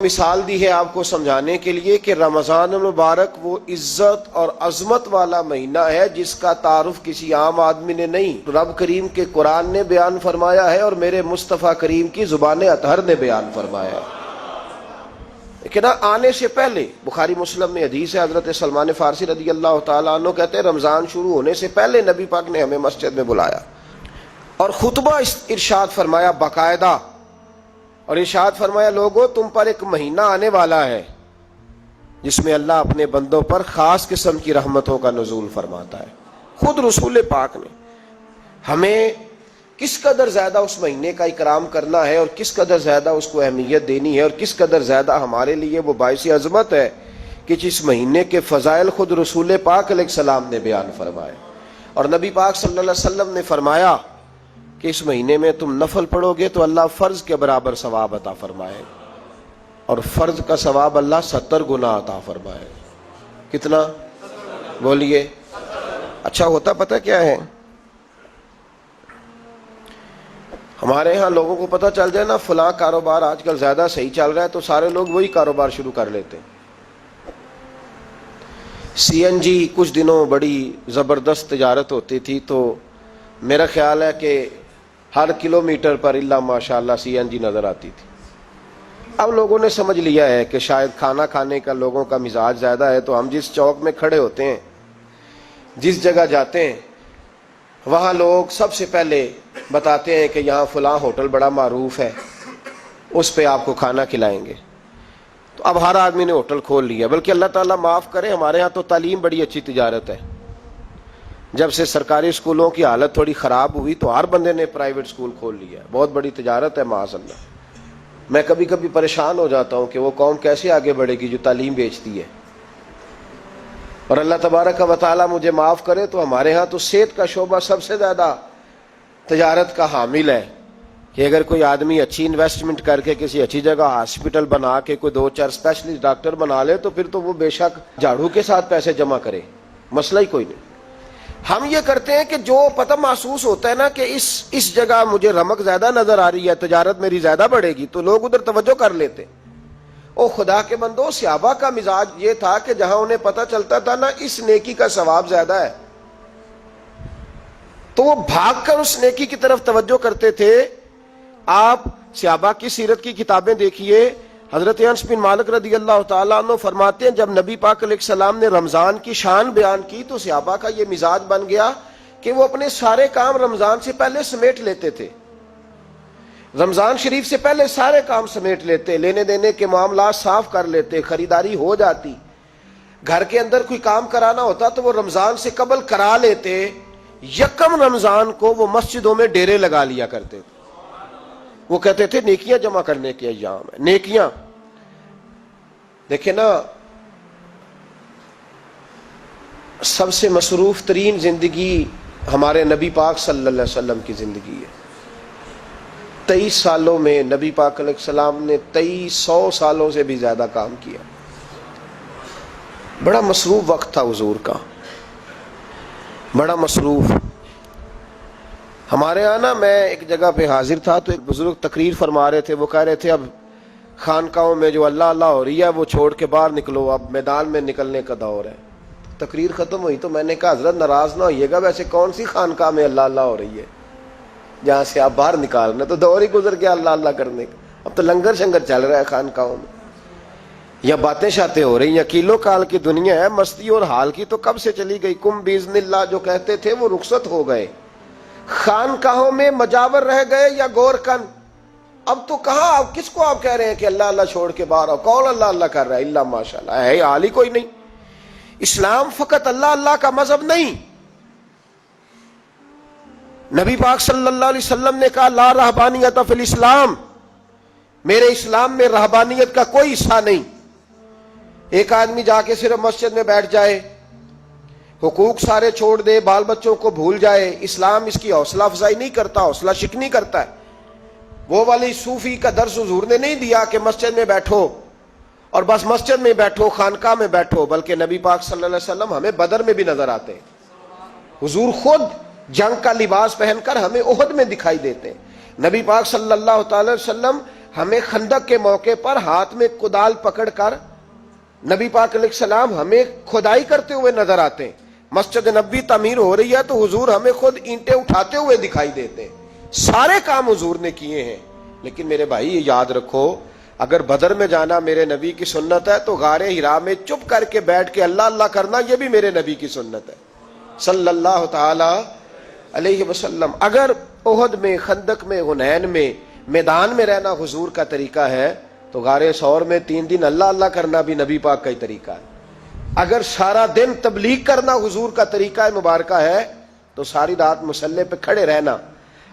مثال دی ہے آپ کو سمجھانے کے لیے کہ رمضان المبارک وہ عزت اور عظمت والا مہینہ ہے جس کا تعارف کسی عام آدمی نے نہیں، رب کریم کے قرآن نے بیان فرمایا ہے اور میرے مصطفیٰ کریم کی زبان اطہر نے بیان فرمایا ہے۔ لیکن آنے سے پہلے بخاری مسلم میں حدیث ہے، حضرت سلمان فارسی رضی اللہ تعالیٰ عنہ کہتے ہیں رمضان شروع ہونے سے پہلے نبی پاک نے ہمیں مسجد میں بلایا اور خطبہ ارشاد فرمایا باقاعدہ، اور ارشاد فرمایا لوگو تم پر ایک مہینہ آنے والا ہے جس میں اللہ اپنے بندوں پر خاص قسم کی رحمتوں کا نزول فرماتا ہے۔ خود رسول پاک نے ہمیں کس قدر زیادہ اس مہینے کا اکرام کرنا ہے اور کس قدر زیادہ اس کو اہمیت دینی ہے اور کس قدر زیادہ ہمارے لیے وہ باعث عظمت ہے کہ جس مہینے کے فضائل خود رسول پاک علیہ السلام نے بیان فرمائے۔ اور نبی پاک صلی اللہ علیہ وسلم نے فرمایا کہ اس مہینے میں تم نفل پڑھو گے تو اللہ فرض کے برابر ثواب عطا فرمائے، اور فرض کا ثواب اللہ 70 گنا عطا فرمائے۔ کتنا بولیے؟ اچھا ہوتا پتہ کیا ہے، ہمارے ہاں لوگوں کو پتہ چل جائے نا فلاں کاروبار آج کل زیادہ صحیح چل رہا ہے تو سارے لوگ وہی کاروبار شروع کر لیتے ہیں۔ سی این جی کچھ دنوں بڑی زبردست تجارت ہوتی تھی، تو میرا خیال ہے کہ ہر کلومیٹر پر اللہ ماشاءاللہ سی این جی نظر آتی تھی۔ اب لوگوں نے سمجھ لیا ہے کہ شاید کھانا کھانے کا لوگوں کا مزاج زیادہ ہے، تو ہم جس چوک میں کھڑے ہوتے ہیں، جس جگہ جاتے ہیں، وہاں لوگ سب سے پہلے بتاتے ہیں کہ یہاں فلاں ہوٹل بڑا معروف ہے، اس پہ آپ کو کھانا کھلائیں گے۔ تو اب ہر آدمی نے ہوٹل کھول لیا، بلکہ اللہ تعالیٰ معاف کرے ہمارے ہاں تو تعلیم بڑی اچھی تجارت ہے۔ جب سے سرکاری اسکولوں کی حالت تھوڑی خراب ہوئی تو ہر بندے نے پرائیویٹ اسکول کھول لیا، بہت بڑی تجارت ہے معاذ اللہ۔ میں کبھی کبھی پریشان ہو جاتا ہوں کہ وہ قوم کیسے آگے بڑھے گی جو تعلیم بیچتی ہے۔ اور اللہ تبارک و تعالیٰ مجھے معاف کرے تو ہمارے ہاں تو صحت کا شعبہ سب سے زیادہ تجارت کا حامل ہے، کہ اگر کوئی آدمی اچھی انویسٹمنٹ کر کے کسی اچھی جگہ ہاسپٹل بنا کے کوئی 2-4 اسپیشلسٹ ڈاکٹر بنا لے تو پھر تو وہ بے شک جھاڑو کے ساتھ پیسے جمع کرے، مسئلہ ہی کوئی نہیں۔ ہم یہ کرتے ہیں کہ جو پتہ محسوس ہوتا ہے نا کہ اس جگہ مجھے رمق زیادہ نظر آ رہی ہے، تجارت میری زیادہ بڑھے گی، تو لوگ ادھر توجہ کر لیتے۔ او خدا کے بندو، صحابہ کا مزاج یہ تھا کہ جہاں انہیں پتہ چلتا تھا نا اس نیکی کا ثواب زیادہ ہے تو وہ بھاگ کر اس نیکی کی طرف توجہ کرتے تھے۔ آپ صحابہ کی سیرت کی کتابیں دیکھیے، حضرت انس بن مالک رضی اللہ تعالیٰ عنہ فرماتے ہیں جب نبی پاک علیہ السلام نے رمضان کی شان بیان کی تو صحابہ کا یہ مزاج بن گیا کہ وہ اپنے سارے کام رمضان سے پہلے سمیٹ لیتے تھے، رمضان شریف سے پہلے سارے کام سمیٹ لیتے، لینے دینے کے معاملات صاف کر لیتے، خریداری ہو جاتی، گھر کے اندر کوئی کام کرانا ہوتا تو وہ رمضان سے قبل کرا لیتے، یکم رمضان کو وہ مسجدوں میں ڈیرے لگا لیا کرتے تھے۔ وہ کہتے تھے نیکیاں جمع کرنے کے ایام ہے، نیکیاں۔ دیکھیں نا، سب سے مصروف ترین زندگی ہمارے نبی پاک صلی اللہ علیہ وسلم کی زندگی ہے۔ 23 سالوں میں نبی پاک علیہ السلام نے 2300 سالوں سے بھی زیادہ کام کیا۔ بڑا مصروف وقت تھا حضور کا، بڑا مصروف۔ ہمارے یہاں نا میں ایک جگہ پہ حاضر تھا تو ایک بزرگ تقریر فرما رہے تھے، وہ کہہ رہے تھے اب خانقاہوں میں جو اللہ اللہ ہو رہی ہے وہ چھوڑ کے باہر نکلو، اب میدان میں نکلنے کا دور ہے۔ تقریر ختم ہوئی تو میں نے کہا حضرت ناراض نہ ہوئیے گا، ویسے کون سی خانقاہ میں اللہ اللہ ہو رہی ہے جہاں سے آپ باہر نکالنا، تو دور ہی گزر گیا اللہ اللہ کرنے کا، اب تو لنگر شنگر چل رہا ہے خانقاہوں میں، یا باتیں شاتیں ہو رہی ہیں، کیلو کال کی دنیا ہے، مستی اور حال کی تو کب سے چلی گئی۔ کم باذن اللہ جو کہتے تھے وہ رخصت ہو گئے، خانقاہوں میں مجاور رہ گئے یا گور کن۔ اب تو کہاں، اب کس کو آپ کہہ رہے ہیں کہ اللہ اللہ چھوڑ کے باہر آؤ؟ کون اللہ اللہ کر رہا ہے؟ اللہ ماشاءاللہ ہے حال ہی کوئی نہیں۔ اسلام فقط اللہ اللہ کا مذہب نہیں۔ نبی پاک صلی اللہ علیہ وسلم نے کہا لا رہبانیت فی الاسلام، میرے اسلام میں رہبانیت کا کوئی حصہ نہیں۔ ایک آدمی جا کے صرف مسجد میں بیٹھ جائے، حقوق سارے چھوڑ دے، بال بچوں کو بھول جائے، اسلام اس کی حوصلہ افزائی نہیں کرتا، حوصلہ شکنی کرتا ہے۔ وہ والی صوفی کا درس حضور نے نہیں دیا کہ مسجد میں بیٹھو اور بس مسجد میں بیٹھو، خانقاہ میں بیٹھو، بلکہ نبی پاک صلی اللہ علیہ وسلم ہمیں بدر میں بھی نظر آتے ہیں، حضور خود جنگ کا لباس پہن کر ہمیں احد میں دکھائی دیتے ہیں۔ نبی پاک صلی اللہ تعالی وسلم ہمیں خندق کے موقع پر ہاتھ میں کدال پکڑ کر نبی پاک علیہ السلام ہمیں کھدائی کرتے ہوئے نظر آتے ہیں. مسجد نبوی تعمیر ہو رہی ہے تو حضور ہمیں خود اینٹیں اٹھاتے ہوئے دکھائی دیتے ہیں. سارے کام حضور نے کیے ہیں. لیکن میرے بھائی یہ یاد رکھو، اگر بدر میں جانا میرے نبی کی سنت ہے تو غار حرا میں چپ کر کے بیٹھ کے اللہ اللہ کرنا یہ بھی میرے نبی کی سنت ہے صلی اللہ تعالی علیہ وسلم. اگر احد میں، خندق میں، حنین میں، میدان میں رہنا حضور کا طریقہ ہے تو غار ثور میں 3 دن اللہ اللہ کرنا بھی نبی پاک کا ہی طریقہ ہے. اگر سارا دن تبلیغ کرنا حضور کا طریقہ مبارکہ ہے تو ساری رات مصلی پہ کھڑے رہنا.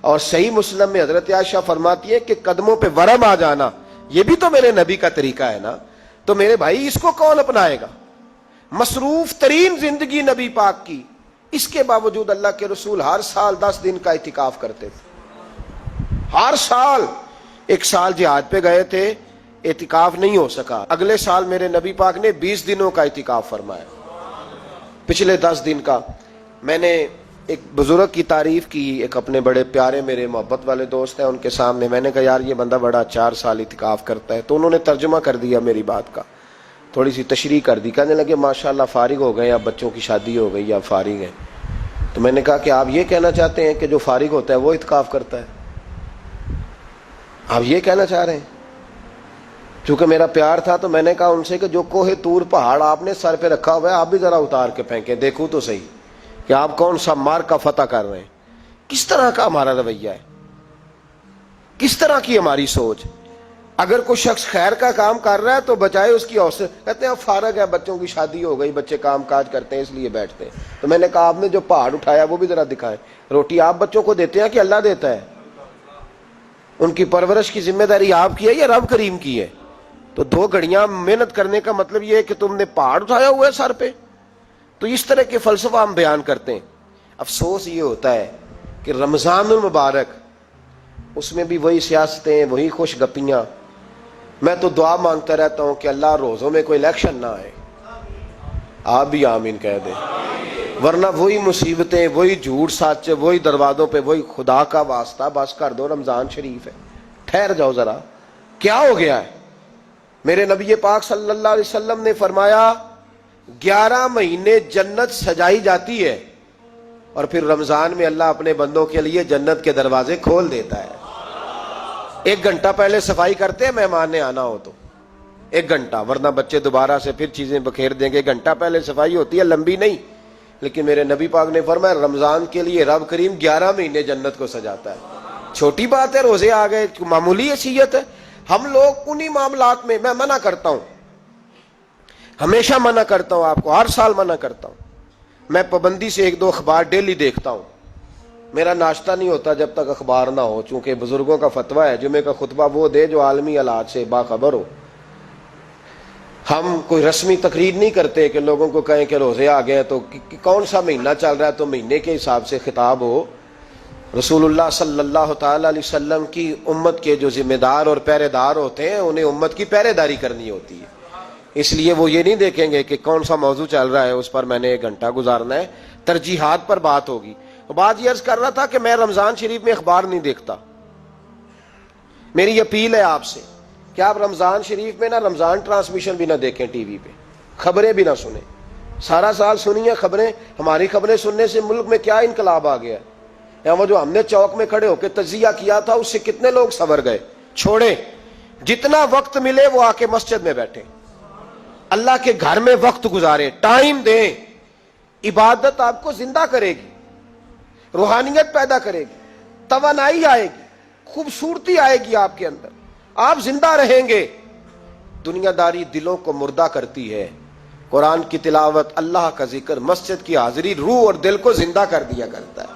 اور صحیح مسلم میں حضرت عائشہ فرماتی ہے کہ قدموں پہ ورم آ جانا یہ بھی تو میرے نبی کا طریقہ ہے نا. تو میرے بھائی اس کو کون اپنائے گا؟ مصروف ترین زندگی نبی پاک کی، اس کے باوجود اللہ کے رسول ہر سال 10 دن کا اعتکاف کرتے تھے. ہر سال. ایک سال جہاد پہ گئے تھے، اعتکاف نہیں ہو سکا. اگلے سال میرے نبی پاک نے 20 دنوں کا اعتکاف فرمایا، پچھلے 10 دن کا. میں نے ایک بزرگ کی تعریف کی، ایک اپنے بڑے پیارے میرے محبت والے دوست ہیں، ان کے سامنے میں نے کہا یار یہ بندہ بڑا 4 سال اعتکاف کرتا ہے. تو انہوں نے ترجمہ کر دیا میری بات کا، تھوڑی سی تشریح کر دی. کہنے لگے ماشاءاللہ فارغ ہو گئے، اب بچوں کی شادی ہو گئی، اب فارغ ہیں. تو میں نے کہا کہ آپ یہ کہنا چاہتے ہیں کہ جو فارغ ہوتا ہے وہ اعتکاف کرتا ہے؟ آپ یہ کہنا چاہ رہے ہیں؟ چونکہ میرا پیار تھا تو میں نے کہا ان سے کہ جو کوہ طور پہاڑ آپ نے سر پہ رکھا ہوا ہے آپ بھی ذرا اتار کے پھینکیں، دیکھوں تو صحیح کہ آپ کون سا مار کا فتح کر رہے ہیں. کس طرح کا ہمارا رویہ ہے، کس طرح کی ہماری سوچ. اگر کوئی شخص خیر کا کام کر رہا ہے تو بجائے اس کی حوصلہ کہتے ہیں اب فارغ ہے، بچوں کی شادی ہو گئی، بچے کام کاج کرتے ہیں اس لیے بیٹھتے ہیں. تو میں نے کہا آپ نے جو پہاڑ اٹھایا وہ بھی ذرا دکھائیں. روٹی آپ بچوں کو دیتے ہیں کہ اللہ دیتا ہے؟ ان کی پرورش کی ذمہ داری آپ کی ہے یا رب کریم کی ہے؟ تو 2 گھڑیاں محنت کرنے کا مطلب یہ ہے کہ تم نے پہاڑ اٹھایا ہوا ہے سر پہ. تو اس طرح کے فلسفہ ہم بیان کرتے ہیں. افسوس یہ ہوتا ہے کہ رمضان المبارک اس میں بھی وہی سیاستیں، وہی خوش گپیاں. میں تو دعا مانگتا رہتا ہوں کہ اللہ روزوں میں کوئی الیکشن نہ آئے. آپ بھی آمین کہہ دیں. ورنہ وہی مصیبتیں، وہی جھوٹ سچ، وہی دروازوں پہ وہی. خدا کا واسطہ بس کر دو، رمضان شریف ہے، ٹھہر جاؤ ذرا. کیا ہو گیا ہے؟ میرے نبی پاک صلی اللہ علیہ وسلم نے فرمایا 11 مہینے جنت سجائی جاتی ہے اور پھر رمضان میں اللہ اپنے بندوں کے لیے جنت کے دروازے کھول دیتا ہے. 1 گھنٹہ پہلے صفائی کرتے ہیں مہمان نے آنا ہو تو 1 گھنٹہ، ورنہ بچے دوبارہ سے پھر چیزیں بکھیر دیں گے. 1 گھنٹہ پہلے صفائی ہوتی ہے، لمبی نہیں. لیکن میرے نبی پاک نے فرمایا رمضان کے لیے رب کریم 11 مہینے جنت کو سجاتا ہے. چھوٹی بات ہے، روزے آ گئے، معمولی حیثیت ہے. ہم لوگ انہی معاملات میں، میں منع کرتا ہوں، ہمیشہ منع کرتا ہوں، آپ کو ہر سال منع کرتا ہوں. میں پابندی سے 1-2 اخبار ڈیلی دیکھتا ہوں. میرا ناشتہ نہیں ہوتا جب تک اخبار نہ ہو، چونکہ بزرگوں کا فتویٰ ہے جمعے کا خطبہ وہ دے جو عالمی حالات سے باخبر ہو. ہم کوئی رسمی تقریر نہیں کرتے کہ لوگوں کو کہیں کہ روزے آ گئے تو کون سا مہینہ چل رہا ہے تو مہینے کے حساب سے خطاب ہو. رسول اللہ صلی اللہ تعالی علیہ وسلم کی امت کے جو ذمہ دار اور پہرے دار ہوتے ہیں انہیں امت کی پہرے داری کرنی ہوتی ہے. اس لیے وہ یہ نہیں دیکھیں گے کہ کون سا موضوع چل رہا ہے اس پر میں نے 1 گھنٹہ گزارنا ہے. ترجیحات پر بات ہوگی. بات یہ عرض کر رہا تھا کہ میں رمضان شریف میں اخبار نہیں دیکھتا. میری اپیل ہے آپ سے کہ آپ رمضان شریف میں نہ رمضان ٹرانسمیشن بھی نہ دیکھیں، ٹی وی پہ خبریں بھی نہ سنیں. سارا سال سنیے خبریں. ہماری خبریں سننے سے ملک میں کیا انقلاب آ گیا ہے. یا وہ جو ہم نے چوک میں کھڑے ہو کے تجزیہ کیا تھا اس سے کتنے لوگ سنور گئے. چھوڑیں، جتنا وقت ملے وہ آ کے مسجد میں بیٹھیں، اللہ کے گھر میں وقت گزاریں، ٹائم دیں. عبادت آپ کو زندہ کرے گی، روحانیت پیدا کرے گی، توانائی آئے گی، خوبصورتی آئے گی آپ کے اندر، آپ زندہ رہیں گے. دنیا داری دلوں کو مردہ کرتی ہے. قرآن کی تلاوت، اللہ کا ذکر، مسجد کی حاضری روح اور دل کو زندہ کر دیا کرتا ہے.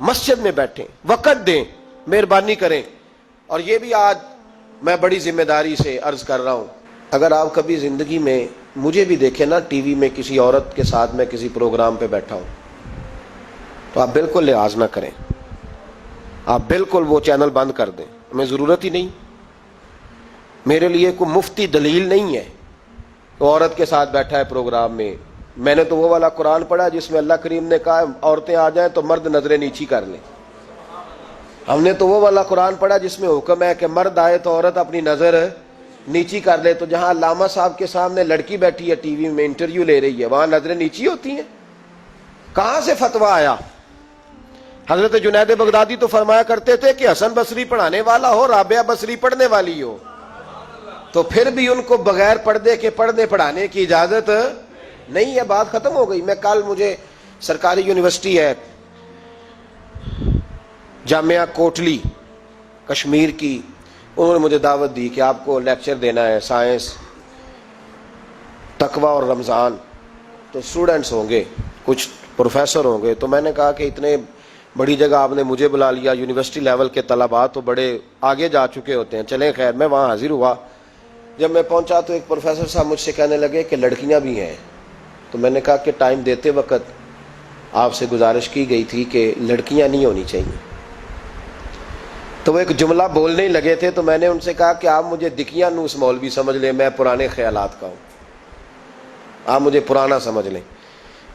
مسجد میں بیٹھیں، وقت دیں، مہربانی کریں. اور یہ بھی آج میں بڑی ذمہ داری سے عرض کر رہا ہوں، اگر آپ کبھی زندگی میں مجھے بھی دیکھیں نا ٹی وی میں کسی عورت کے ساتھ میں کسی پروگرام پہ بیٹھا ہوں تو آپ بالکل لحاظ نہ کریں. آپ بالکل وہ چینل بند کر دیں، ہمیں ضرورت ہی نہیں. میرے لیے کوئی مفتی دلیل نہیں ہے. تو عورت کے ساتھ بیٹھا ہے پروگرام میں، میں نے تو وہ والا قرآن پڑھا جس میں اللہ کریم نے کہا عورتیں آ جائیں تو مرد نظریں نیچی کر لیں. ہم نے تو وہ والا قرآن پڑھا جس میں حکم ہے کہ مرد آئے تو عورت اپنی نظر نیچی کر لے، تو جہاں علامہ صاحب کے سامنے لڑکی بیٹھی ہے ٹی وی میں انٹرویو لے رہی ہے، وہاں نظریں نیچی ہوتی ہیں؟ کہاں سے فتویٰ آیا؟ حضرت جنید بغدادی تو فرمایا کرتے تھے کہ حسن بصری پڑھانے والا ہو، رابعہ بصری پڑھنے والی ہو، تو پھر بھی ان کو بغیر پردے کے پڑھنے پڑھانے کی اجازت نہیں ہے۔ بات ختم ہو گئی۔ میں کل، مجھے سرکاری یونیورسٹی ہے جامعہ کوٹلی کشمیر کی، انہوں نے مجھے دعوت دی کہ آپ کو لیکچر دینا ہے سائنس، تقوی اور رمضان، تو اسٹوڈنٹس ہوں گے، کچھ پروفیسر ہوں گے، تو میں نے کہا کہ اتنے بڑی جگہ آپ نے مجھے بلا لیا، یونیورسٹی لیول کے طلباء تو بڑے آگے جا چکے ہوتے ہیں، چلیں خیر۔ میں وہاں حاضر ہوا، جب میں پہنچا تو ایک پروفیسر صاحب مجھ سے کہنے لگے کہ لڑکیاں بھی ہیں، تو میں نے کہا کہ ٹائم دیتے وقت آپ سے گزارش کی گئی تھی کہ لڑکیاں نہیں ہونی چاہیے، تو وہ ایک جملہ بولنے ہی لگے تھے، تو میں نے ان سے کہا کہ آپ مجھے دکھیاں نوس مولوی سمجھ لیں، میں پرانے خیالات کا ہوں، آپ مجھے پرانا سمجھ لیں،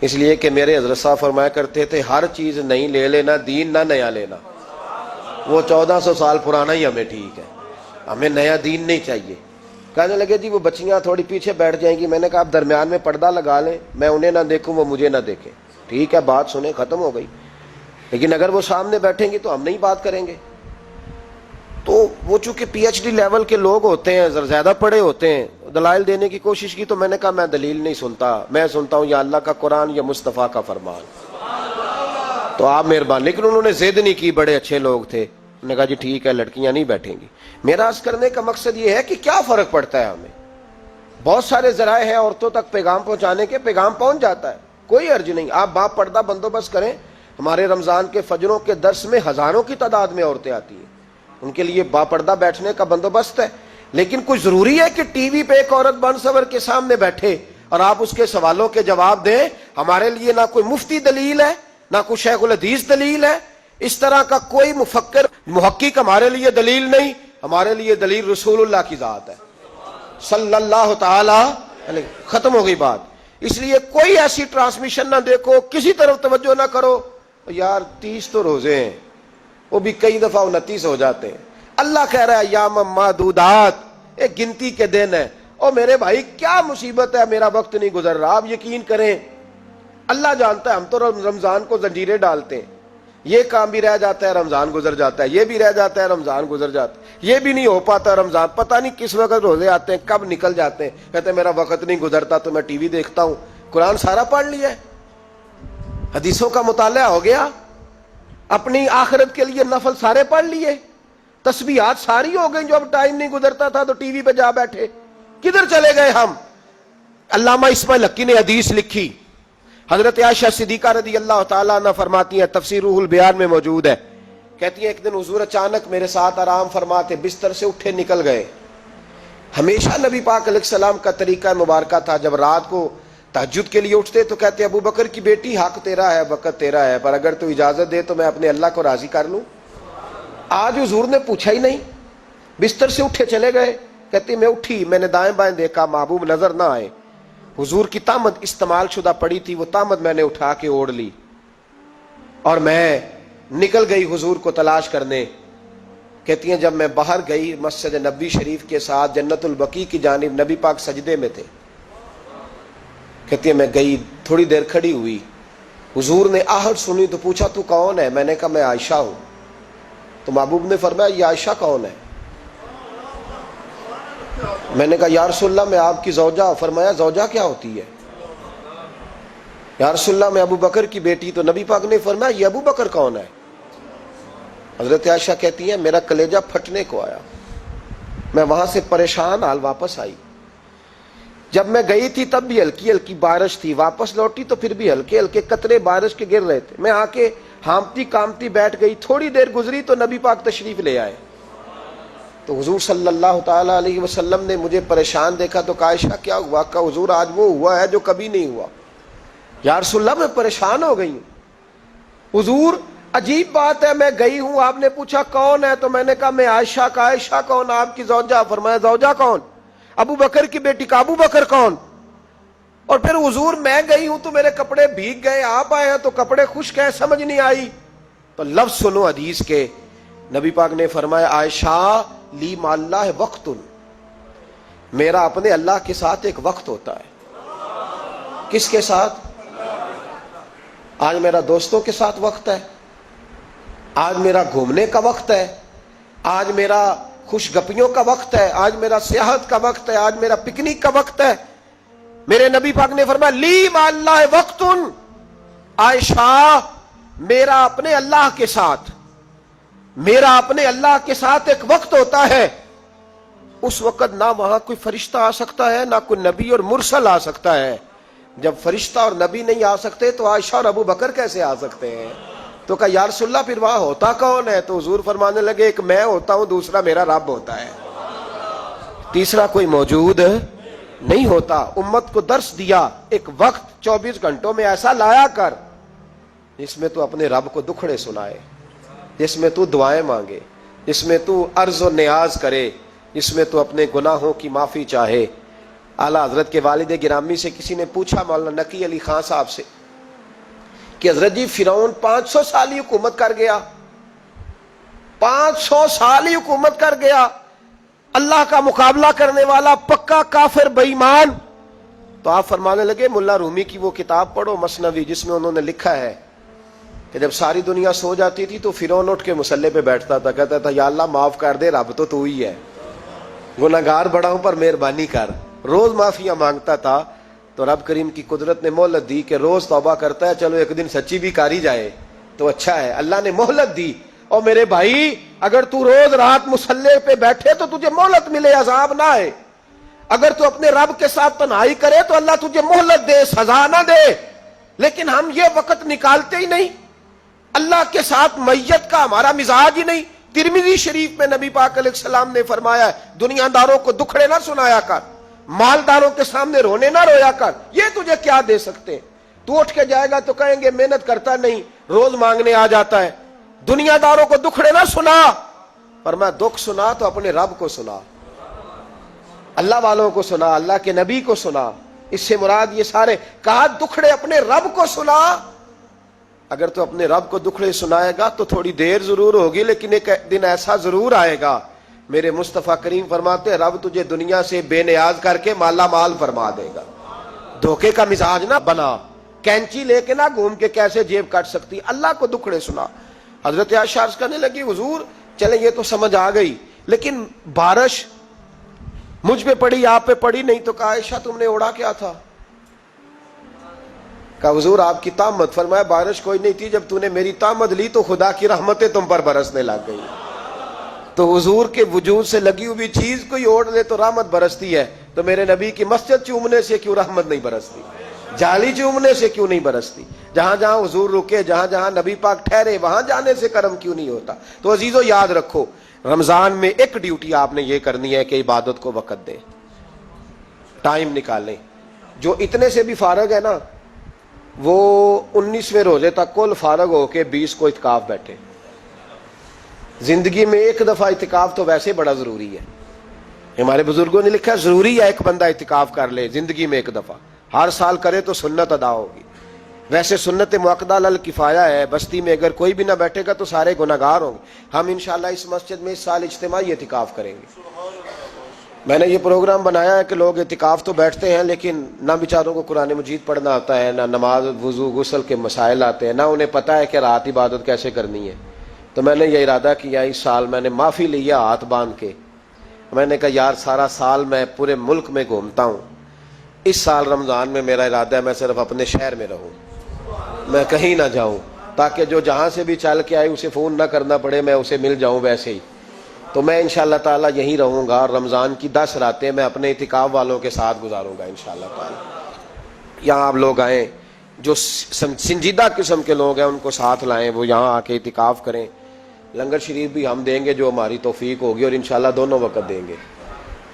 اس لیے کہ میرے حضرت صاحب فرمایا کرتے تھے ہر چیز نہیں لے لینا، دین نہ نیا لینا۔ وہ 1400 سال پرانا ہی ہمیں ٹھیک ہے، ہمیں نیا دین نہیں چاہیے۔ کہنے لگے جی وہ بچیاں تھوڑی پیچھے بیٹھ جائیں گی، میں نے کہا آپ درمیان میں پردہ لگا لیں، میں انہیں نہ دیکھوں وہ مجھے نہ دیکھیں، ٹھیک ہے، بات سنیں، ختم ہو گئی۔ لیکن اگر وہ سامنے بیٹھیں گی تو ہم نہیں بات کریں گے۔ تو وہ چونکہ پی ایچ ڈی لیول کے لوگ ہوتے ہیں، زیادہ پڑھے ہوتے ہیں، دلائل دینے کی کوشش کی، تو میں نے کہا میں دلیل نہیں سنتا، میں سنتا ہوں یا اللہ کا قرآن یا مصطفیٰ کا فرمان، تو آپ مہربان۔ لیکن انہوں نے ضد نہیں کی، بڑے اچھے لوگ تھے، انہوں نے کہا جی ٹھیک ہے لڑکیاں نہیں بیٹھیں گی۔ میرا عرض کرنے کا مقصد یہ ہے کہ کیا فرق پڑتا ہے ہمیں؟ بہت سارے ذرائع ہیں عورتوں تک پیغام پہنچانے کے، پیغام پہنچ جاتا ہے، کوئی حرج نہیں۔ آپ باپ پردہ بندوبست کریں، ہمارے رمضان کے فجروں کے درس میں ہزاروں کی تعداد میں عورتیں آتی ہیں، ان کے لیے باپردہ بیٹھنے کا بندوبست ہے۔ لیکن کچھ ضروری ہے کہ ٹی وی پہ ایک عورت بن سور کے سامنے بیٹھے اور آپ اس کے سوالوں کے جواب دیں؟ ہمارے لیے نہ کوئی مفتی دلیل ہے، نہ کوئی شیخ الحدیث دلیل ہے، اس طرح کا کوئی مفکر محقق ہمارے لیے دلیل نہیں، ہمارے لیے دلیل رسول اللہ کی ذات ہے صلی اللہ تعالی علیہ۔ ختم ہو گئی بات۔ اس لیے کوئی ایسی ٹرانسمیشن نہ دیکھو، کسی طرف توجہ نہ کرو، یار 30 تو روزے ہیں، وہ بھی کئی دفعہ 29 ہو جاتے ہیں۔ اللہ کہہ رہا ہے ایام معدودات، ایک گنتی کے دن ہے۔ اور میرے بھائی کیا مصیبت ہے، میرا وقت نہیں گزر رہا، آپ یقین کریں اللہ جانتا ہے، ہم تو رمضان کو زنجیریں ڈالتے ہیں، یہ کام بھی رہ جاتا ہے رمضان گزر جاتا ہے، یہ بھی رہ جاتا ہے رمضان گزر جاتا ہے، یہ بھی نہیں ہو پاتا رمضان، پتہ نہیں کس وقت روزے آتے ہیں، کب نکل جاتے ہیں، کہتے ہیں میرا وقت نہیں گزرتا تو میں ٹی وی دیکھتا ہوں۔ قرآن سارا پڑھ لیا ہے، حدیثوں کا مطالعہ ہو گیا، اپنی آخرت کے لیے نفل سارے پڑھ لیے، تسبیحات ساری ہو گئی، جو اب ٹائم نہیں گزرتا تھا تو ٹی وی پہ جا بیٹھے، کدھر چلے گئے ہم؟ علامہ اسماعیل حقی نے حدیث لکھی، حضرت عائشہ صدیقہ رضی اللہ تعالیٰ عنہ فرماتی ہیں، تفسیر روح البیان میں موجود ہے، کہتی ہیں ایک دن حضور اچانک میرے ساتھ آرام فرماتے، بستر سے اٹھے نکل گئے۔ ہمیشہ نبی پاک علیہ السلام کا طریقہ مبارکہ تھا، جب رات کو تہجد کے لیے اٹھتے تو کہتے ابو بکر کی بیٹی حق تیرا ہے، وقت تیرا ہے، پر اگر تو اجازت دے تو میں اپنے اللہ کو راضی کر لوں۔ آج حضور نے پوچھا ہی نہیں، بستر سے اٹھے چلے گئے، کہتی میں اٹھی، میں نے دائیں بائیں دیکھا، محبوب نظر نہ آئے، حضور کی تامد استعمال شدہ پڑی تھی، وہ تامد میں نے اٹھا کے اوڑھ لی اور میں نکل گئی حضور کو تلاش کرنے۔ کہتی ہیں جب میں باہر گئی مسجد نبوی شریف کے ساتھ جنت البقیع کی جانب، نبی پاک سجدے میں تھے، کہتی ہے میں گئی، تھوڑی دیر کھڑی ہوئی، حضور نے آہٹ سنی تو پوچھا تو کون ہے؟ میں نے کہا میں عائشہ ہوں۔ تو محبوب نے فرمایا یہ عائشہ کون ہے؟ میں نے کہا یا رسول اللہ میں آپ کی زوجہ۔ فرمایا زوجہ کیا ہوتی ہے؟ یا رسول اللہ میں ابو بکر کی بیٹی۔ تو نبی پاک نے فرمایا یہ ابو بکر کون ہے؟ حضرت عائشہ کہتی ہیں میرا کلیجہ پھٹنے کو آیا، میں وہاں سے پریشان حال واپس آئی، جب میں گئی تھی تب بھی ہلکی ہلکی بارش تھی، واپس لوٹی تو پھر بھی ہلکے ہلکے قطرے بارش کے گر رہے تھے، میں آ کے ہامتی کامتی بیٹھ گئی، تھوڑی دیر گزری تو نبی پاک تشریف لے آئے، تو حضور صلی اللہ تعالی علیہ وسلم نے مجھے پریشان دیکھا تو کہا عائشہ کیا ہوا؟ کہا حضور آج وہ ہوا ہے جو کبھی نہیں ہوا۔ یا رسول اللہ میں پریشان ہو گئی ہوں۔ حضور عجیب بات ہے، میں گئی ہوں، آپ نے پوچھا کون ہے تو میں نے کہا میں عائشہ۔ کا عائشہ کون؟ آپ کی زوجہ۔ فرمایا زوجہ کون؟ ابو بکر کی بیٹی۔ کا ابو بکر کون؟ اور پھر حضور میں گئی ہوں تو میرے کپڑے بھیگ گئے، آپ آئے ہیں تو کپڑے خشک ہیں، سمجھ نہیں آئی۔ تو لفظ سنو حدیث کے، نبی پاک نے فرمایا عائشہ لی مع اللہ وقت، میرا اپنے اللہ کے ساتھ ایک وقت ہوتا ہے۔ کس کے ساتھ؟ آج میرا دوستوں کے ساتھ وقت ہے، آج میرا گھومنے کا وقت ہے، آج میرا خوش گپیوں کا وقت ہے، آج میرا سیاحت کا وقت ہے، آج میرا پکنک کا وقت ہے۔ میرے نبی پاک نے فرمایا لی مع اللہ وقت، عائشہ میرا اپنے اللہ کے ساتھ، میرا اپنے اللہ کے ساتھ ایک وقت ہوتا ہے، اس وقت نہ وہاں کوئی فرشتہ آ سکتا ہے، نہ کوئی نبی اور مرسل آ سکتا ہے۔ جب فرشتہ اور نبی نہیں آ سکتے تو عائشہ اور ابو بکر کیسے آ سکتے ہیں؟ تو کہا یا رسول اللہ پھر وہاں ہوتا کون ہے؟ تو حضور فرمانے لگے ایک میں ہوتا ہوں، دوسرا میرا رب ہوتا ہے، تیسرا کوئی موجود نہیں ہوتا۔ امت کو درس دیا ایک وقت 24 گھنٹوں میں ایسا لایا کر جس میں تو اپنے رب کو دکھڑے سنائے، جس میں تو دعائیں مانگے، جس میں تو عرض و نیاز کرے، جس میں تو اپنے گناہوں کی معافی چاہے۔ اعلیٰ حضرت کے والد گرامی سے کسی نے پوچھا، مولانا نقی علی خان صاحب سے، کہ حضرت جی فرعون 500 سال ہی حکومت کر گیا، 500 سال ہی حکومت کر گیا، اللہ کا مقابلہ کرنے والا پکا کافر بے ایمان۔ تو آپ فرمانے لگے ملا رومی کی وہ کتاب پڑھو مثنوی، جس میں انہوں نے لکھا ہے کہ جب ساری دنیا سو جاتی تھی تو فرعون اٹھ کے مصلے پہ بیٹھتا تھا، کہتا تھا یا اللہ معاف کر دے، رب تو ہی ہے، گناہگار بڑا ہوں پر مہربانی کر۔ روز معافیاں مانگتا تھا تو رب کریم کی قدرت نے مہلت دی کہ روز توبہ کرتا ہے، چلو ایک دن سچی بھی کاری جائے تو اچھا ہے، اللہ نے مہلت دی۔ اور میرے بھائی اگر تو روز رات مصلے پہ بیٹھے تو تجھے مہلت ملے، عذاب نہ آئے۔ اگر تو اپنے رب کے ساتھ تنہائی کرے تو اللہ تجھے مہلت دے، سزا نہ دے۔ لیکن ہم یہ وقت نکالتے ہی نہیں، اللہ کے ساتھ میت کا ہمارا مزاج ہی نہیں۔ ترمذی شریف میں نبی پاک علیہ السلام نے فرمایا ہے دنیا داروں کو دکھڑے نہ سنایا کر، مالداروں کے سامنے رونے نہ رویا کر، یہ تجھے کیا دے سکتے؟ تو اٹھ کے جائے گا تو کہیں گے محنت کرتا نہیں، روز مانگنے آ جاتا ہے۔ دنیا داروں کو دکھڑے نہ سنا، پر میں دکھ سنا تو اپنے رب کو سنا، اللہ والوں کو سنا، اللہ کے نبی کو سنا۔ اس سے مراد یہ سارے کہا دکھڑے اپنے رب کو سنا۔ اگر تو اپنے رب کو دکھڑے سنائے گا تو تھوڑی دیر ضرور ہوگی، لیکن ایک دن ایسا ضرور آئے گا، میرے مصطفیٰ کریم فرماتے ہیں رب تجھے دنیا سے بے نیاز کر کے مالا مال فرما دے گا۔ دھوکے کا مزاج نہ بنا، کینچی لے کے نہ گھوم کے کیسے جیب کاٹ سکتی، اللہ کو دکھڑے سنا۔ حضرت عائشہ عرض کرنے لگی حضور چلے یہ تو سمجھ آ گئی، لیکن بارش مجھ پہ پڑی آپ پہ پڑی نہیں، تو کہا عائشہ تم نے اوڑا کیا تھا؟ کہا حضور آپ کی طامت، فرمایا بارش کوئی نہیں تھی، جب تو نے میری طامت لی تو خدا کی رحمتیں تم پر برسنے لگ گئی۔ تو حضور کے وجود سے لگی ہوئی چیز کوئی اوڑھ لے تو رحمت برستی ہے، تو میرے نبی کی مسجد چومنے سے کیوں رحمت نہیں برستی؟ جالی چومنے سے کیوں نہیں برستی؟ جہاں جہاں حضور رکے، جہاں جہاں نبی پاک ٹھہرے، وہاں جانے سے کرم کیوں نہیں ہوتا؟ تو عزیزو یاد رکھو، رمضان میں ایک ڈیوٹی آپ نے یہ کرنی ہے کہ عبادت کو وقت دیں، ٹائم نکالیں۔ جو اتنے سے بھی فارغ ہے نا، وہ 19ویں روزے تک کل فارغ ہو کے 20 کو اعتکاف بیٹھے۔ زندگی میں ایک دفعہ اعتکاف تو ویسے بڑا ضروری ہے، ہمارے بزرگوں نے لکھا ضروری ہے ایک بندہ اعتکاف کر لے زندگی میں ایک دفعہ، ہر سال کرے تو سنت ادا ہوگی۔ ویسے سنت مؤکدہ الکفایہ ہے، بستی میں اگر کوئی بھی نہ بیٹھے گا تو سارے گناہگار ہوں گے۔ ہم انشاءاللہ اس مسجد میں اس سال اجتماعی اعتکاف کریں گے۔ میں نے یہ پروگرام بنایا ہے کہ لوگ اعتکاف تو بیٹھتے ہیں لیکن نہ بیچاروں کو قرآن مجید پڑھنا آتا ہے، نہ نماز وضو غسل کے مسائل آتے ہیں، نہ انہیں پتہ ہے کہ رات عبادت کیسے کرنی ہے۔ تو میں نے یہ ارادہ کیا، اس سال میں نے معافی لیا ہاتھ باندھ کے، میں نے کہا یار سارا سال میں پورے ملک میں گھومتا ہوں، اس سال رمضان میں میرا ارادہ ہے میں صرف اپنے شہر میں رہوں، میں کہیں نہ جاؤں، تاکہ جو جہاں سے بھی چل کے آئے اسے فون نہ کرنا پڑے، میں اسے مل جاؤں ویسے ہی۔ تو میں انشاءاللہ تعالیٰ یہیں رہوں گا، اور رمضان کی 10 راتیں میں اپنے اعتکاف والوں کے ساتھ گزاروں گا انشاءاللہ تعالیٰ۔ یہاں آپ لوگ آئیں، جو سنجیدہ قسم کے لوگ ہیں ان کو ساتھ لائیں، وہ یہاں آ کے اعتکاف کریں۔ لنگر شریف بھی ہم دیں گے جو ہماری توفیق ہوگی، اور انشاءاللہ دونوں وقت دیں گے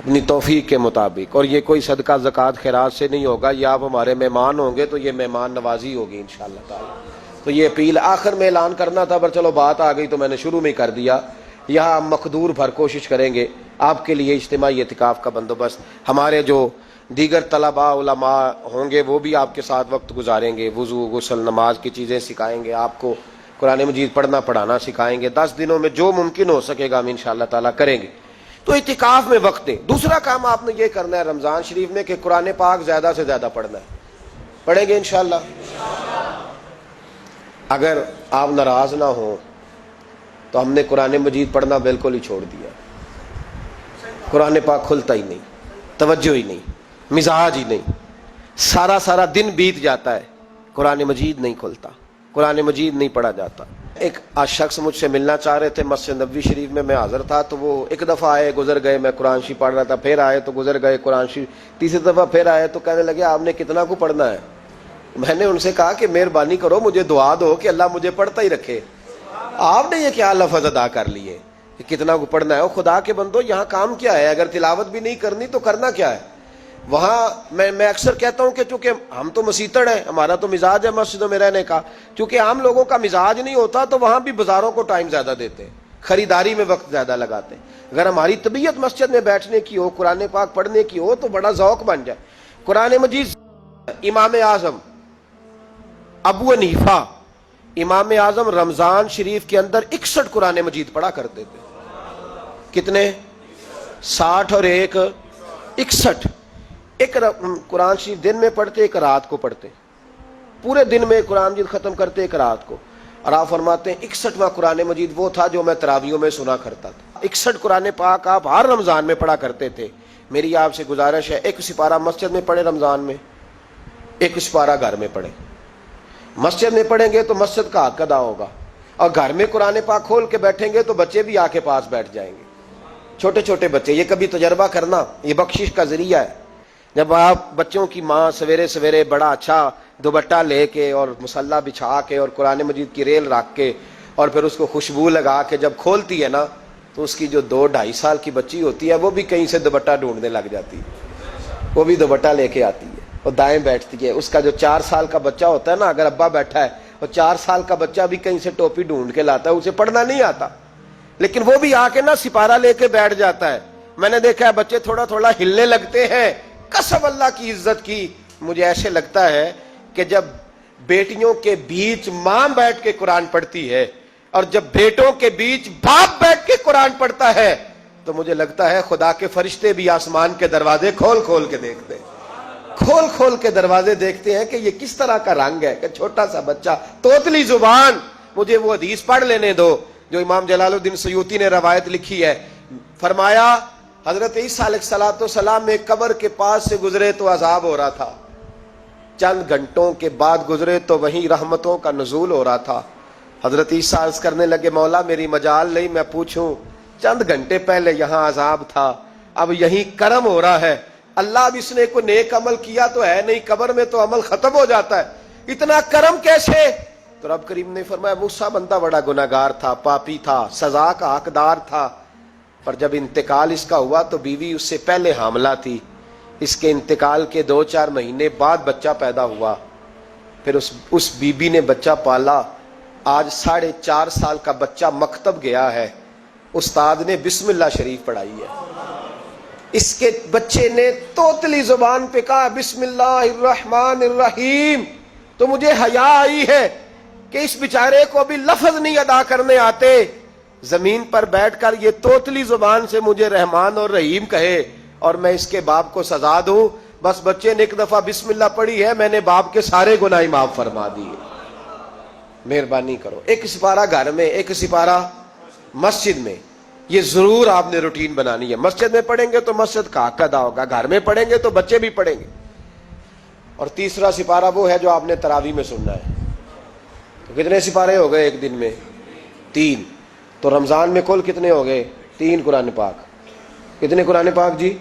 اپنی توفیق کے مطابق، اور یہ کوئی صدقہ زکوٰۃ خیرات سے نہیں ہوگا، یہ آپ ہمارے مہمان ہوں گے تو یہ مہمان نوازی ہوگی انشاءاللہ تعالیٰ۔ تو یہ اپیل آخر میں اعلان کرنا تھا، پر چلو بات آ گئی تو میں نے شروع میں ہی کر دیا۔ یہاں ہم مقدور بھر کوشش کریں گے آپ کے لیے اجتماعی اعتکاف کا بندوبست، ہمارے جو دیگر طلباء علماء ہوں گے وہ بھی آپ کے ساتھ وقت گزاریں گے، وضو غسل نماز کی چیزیں سکھائیں گے آپ کو، قرآن مجید پڑھنا پڑھانا سکھائیں گے. 10 دنوں میں جو ممکن ہو سکے گا ہم انشاءاللہ تعالیٰ کریں گے. تو اعتکاف میں وقت دیں. دوسرا کام آپ نے یہ کرنا ہے رمضان شریف میں کہ قرآن پاک زیادہ سے زیادہ پڑھنا ہے. پڑھیں گے انشاءاللہ. اگر آپ ناراض نہ ہوں تو ہم نے قرآن مجید پڑھنا بالکل ہی چھوڑ دیا. قرآن پاک کھلتا ہی نہیں, توجہ ہی نہیں, مزاج ہی نہیں. سارا دن بیت جاتا ہے, قرآن مجید نہیں کھلتا, قرآن مجید نہیں پڑھا جاتا. ایک شخص مجھ سے ملنا چاہ رہے تھے مسجد نبوی شریف میں حاضر تھا, تو وہ ایک دفعہ آئے گزر گئے, میں قرآن شریف پڑھ رہا تھا, پھر آئے تو گزر گئے قرآن شریف, تیسری دفعہ پھر آئے تو کہنے لگے آپ نے کتنا کو پڑھنا ہے. میں نے ان سے کہا کہ مہربانی کرو مجھے دعا دو کہ اللہ مجھے پڑھتا ہی رکھے. آپ نے یہ کیا لفظ ادا کر لیے کہ کتنا کو پڑھنا ہے. خدا کے بندو یہاں کام کیا ہے؟ اگر تلاوت بھی نہیں کرنی تو کرنا کیا ہے وہاں؟ میں اکثر کہتا ہوں کہ چونکہ ہم تو مسیتڑ ہیں, ہمارا تو مزاج ہے مسجدوں میں رہنے کا, چونکہ عام لوگوں کا مزاج نہیں ہوتا تو وہاں بھی بازاروں کو ٹائم زیادہ دیتے ہیں, خریداری میں وقت زیادہ لگاتے ہیں. اگر ہماری طبیعت مسجد میں بیٹھنے کی ہو, قرآن پاک پڑھنے کی ہو تو بڑا ذوق بن جائے. قرآن مجید امام اعظم ابو حنیفہ امام اعظم رمضان شریف کے اندر 61 قرآن مجید پڑھا کرتے تھے. کتنے؟ 60 اور 1 61. ایک قرآن شریف دن میں پڑھتے, ایک رات کو پڑھتے, پورے دن میں قرآن مجید ختم کرتے, ایک رات کو. اور آپ فرماتے ہیں 61واں قرآن مجید وہ تھا جو میں تراویحوں میں سنا کرتا تھا. 61 قرآن پاک آپ ہر رمضان میں پڑھا کرتے تھے. میری آپ سے گزارش ہے ایک سپارہ مسجد میں پڑھے رمضان میں, ایک سپارہ گھر میں پڑھے. مسجد میں پڑھیں گے تو مسجد کا حق ادا ہوگا, اور گھر میں قرآن پاک کھول کے بیٹھیں گے تو بچے بھی آ کے پاس بیٹھ جائیں گے, چھوٹے چھوٹے بچے. یہ کبھی تجربہ کرنا, یہ بخشش کا ذریعہ ہے. جب آپ بچوں کی ماں سویرے سویرے بڑا اچھا دوپٹہ لے کے اور مصلی بچھا کے اور قرآن مجید کی ریل رکھ کے اور پھر اس کو خوشبو لگا کے جب کھولتی ہے نا, تو اس کی جو 2-2.5 سال کی بچی ہوتی ہے وہ بھی کہیں سے دوپٹہ ڈھونڈنے لگ جاتی ہے, وہ بھی دوپٹہ لے کے آتی ہے اور دائیں بیٹھتی ہے. اس کا جو 4 سال کا بچہ ہوتا ہے نا, اگر ابا بیٹھا ہے اور 4 سال کا بچہ بھی کہیں سے ٹوپی ڈھونڈ کے لاتا ہے, اسے پڑھنا نہیں آتا, لیکن وہ بھی آ کے نا سپارہ لے کے بیٹھ جاتا ہے. میں نے دیکھا ہے بچے تھوڑا تھوڑا ہلنے لگتے ہیں. قسم اللہ کی عزت کی, مجھے ایسے لگتا ہے کہ جب بیٹیوں کے بیچ ماں بیٹھ کے قرآن پڑھتی ہے اور جب بیٹوں کے بیچ باپ بیٹھ کے قرآن پڑھتا ہے تو مجھے لگتا ہے خدا کے فرشتے بھی آسمان کے دروازے کھول کھول کے دیکھتے ہیں, کھول کھول کے دروازے دیکھتے ہیں کہ یہ کس طرح کا رنگ ہے کہ چھوٹا سا بچہ توتلی زبان. مجھے وہ حدیث پڑھ لینے دو جو امام جلال الدین سیوطی نے روایت لکھی ہے. فرمایا حضرت عیسیٰ علیہ السلام میں قبر کے پاس سے گزرے تو عذاب ہو رہا تھا, چند گھنٹوں کے بعد گزرے تو وہیں رحمتوں کا نزول ہو رہا تھا. حضرت عیسیٰ عرض کرنے لگے مولا میری مجال نہیں میں پوچھوں, چند گھنٹے پہلے یہاں عذاب تھا, اب یہیں کرم ہو رہا ہے. اللہ اب اس نے کوئی نیک عمل کیا تو ہے نہیں, قبر میں تو عمل ختم ہو جاتا ہے, اتنا کرم کیسے؟ تو رب کریم نے فرمایا موسیٰ بندہ بڑا گناہگار تھا, پاپی تھا, سزا کا حقدار تھا, پر جب انتقال اس کا ہوا تو بیوی اس سے پہلے حاملہ تھی, اس کے انتقال کے 2-4 مہینے بعد بچہ پیدا ہوا, پھر اس بیوی نے بچہ پالا, آج 4.5 سال کا بچہ مکتب گیا ہے, استاد نے بسم اللہ شریف پڑھائی ہے, اس کے بچے نے توتلی زبان پہ کہا بسم اللہ الرحمن الرحیم. تو مجھے حیا آئی ہے کہ اس بیچارے کو بھی لفظ نہیں ادا کرنے آتے, زمین پر بیٹھ کر یہ توتلی زبان سے مجھے رحمان اور رحیم کہے اور میں اس کے باپ کو سزا دوں. بس بچے نے ایک دفعہ بسم اللہ پڑھی ہے, میں نے باپ کے سارے گناہ معاف فرما دیے. مہربانی کرو, ایک سپارہ گھر میں, ایک سپارہ مسجد میں, یہ ضرور آپ نے روٹین بنانی ہے. مسجد میں پڑھیں گے تو مسجد کا حق ادا ہوگا, گھر میں پڑھیں گے تو بچے بھی پڑھیں گے. اور تیسرا سپارہ وہ ہے جو آپ نے تراویح میں سننا ہے. تو کتنے سپارے ہو گئے ایک دن میں؟ 3. تو رمضان میں کل کتنے ہو گئے؟ 3 قرآن پاک. کتنے قرآن پاک جی؟